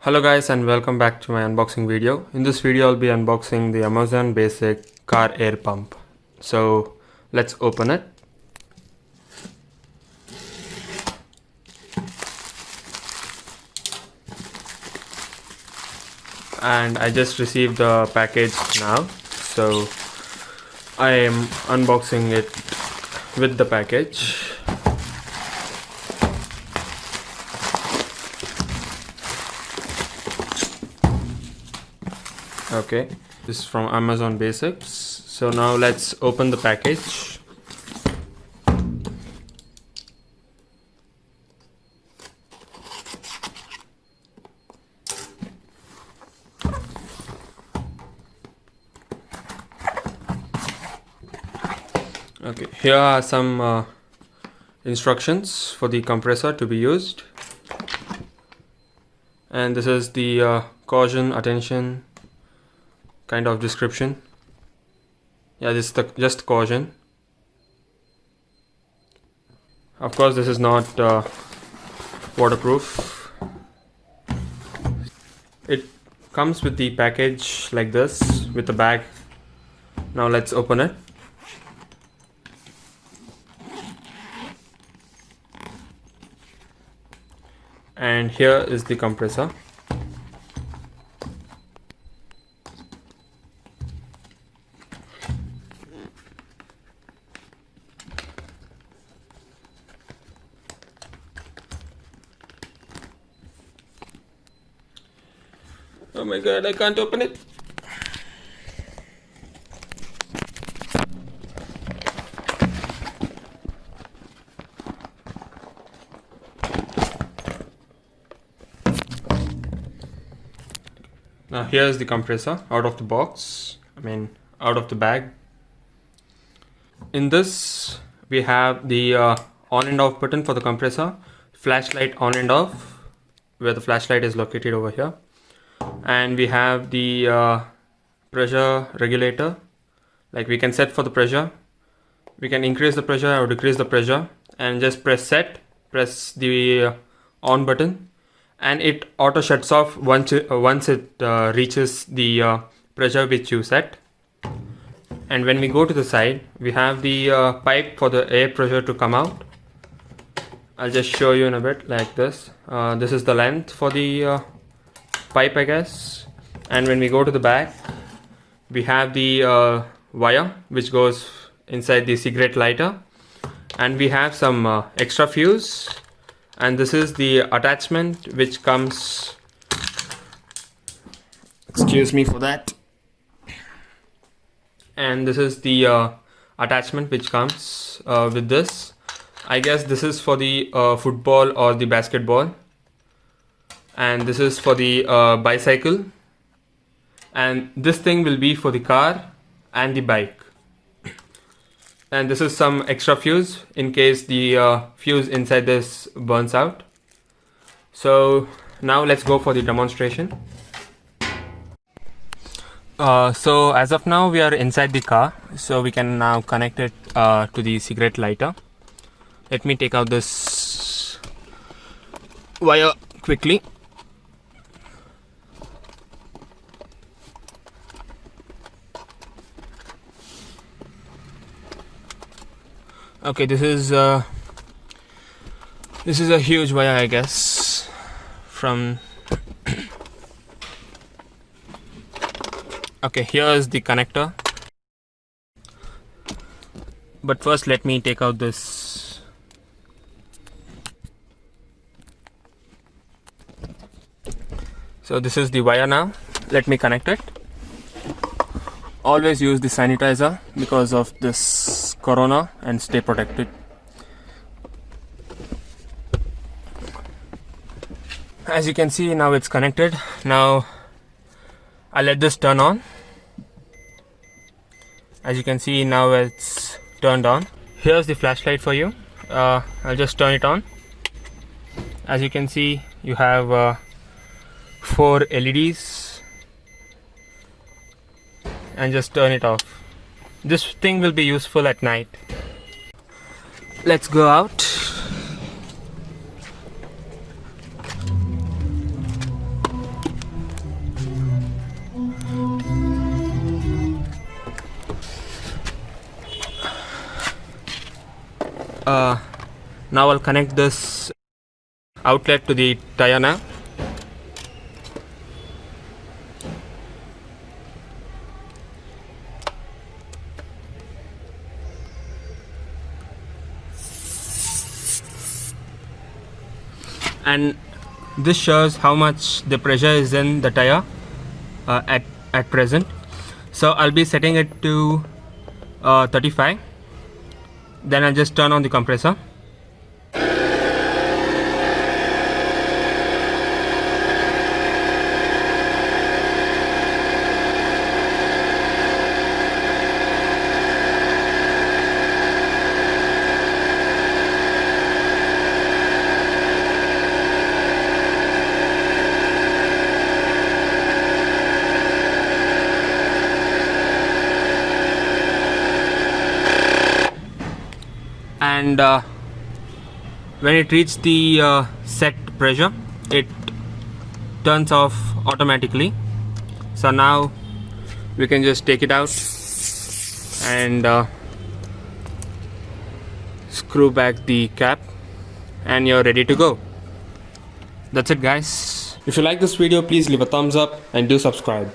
Hello guys and welcome back to my unboxing video. In this video I'll be unboxing the Amazon basic car air pump. So let's open it. And I just received the package now. So I am unboxing it with the package. Okay, this is from Amazon Basics. So now let's open the package. Okay, here are some instructions for the compressor to be used, and this is the caution, attention kind of description. Yeah, this is the just caution. Of course this is not waterproof. It comes with the package like this with the bag. Now let's open it. And here is the compressor. Oh my god, I can't open it. Now here's the compressor out of the box, out of the bag. In this we have the on and off button for the compressor, flashlight on and off, where the flashlight is located over here. And we have the pressure regulator, like we can set for the pressure, we can increase the pressure or decrease the pressure, and just press the on button, and it auto shuts off once it reaches the pressure which you set. And when we go to the side, we have the pipe for the air pressure to come out. I'll just show you in a bit, like this. This is the length for the pipe, I guess. And when we go to the back, we have the wire which goes inside the cigarette lighter, and we have some extra fuse, and this is the attachment which comes, excuse me for that, and this is the attachment which comes with this. I guess this is for the football or the basketball, and this is for the bicycle, and this thing will be for the car and the bike. And this is some extra fuse in case the fuse inside this burns out. So now let's go for the demonstration. So as of now we are inside the car, so we can now connect it to the cigarette lighter. Let me take out this wire quickly. Okay, this is a huge wire, I guess, from okay, here is the connector, but first let me take out this. So this is the wire now. Let me connect it. Always use the sanitizer because of this corona, and stay protected. As you can see, now it's connected. Now I'll let this turn on. As you can see, now it's turned on. Here's the flashlight for you. I'll just turn it on. As you can see, you have 4 LEDs, and just turn it off. This thing will be useful at night. Let's go out. now I'll connect this outlet to the tire now. And this shows how much the pressure is in the tire at present. So I'll be setting it to 35. Then I'll just turn on the compressor. And when it reaches the set pressure, it turns off automatically. So now we can just take it out and screw back the cap, and you're ready to go. That's it, guys. If you like this video, please leave a thumbs up and do subscribe.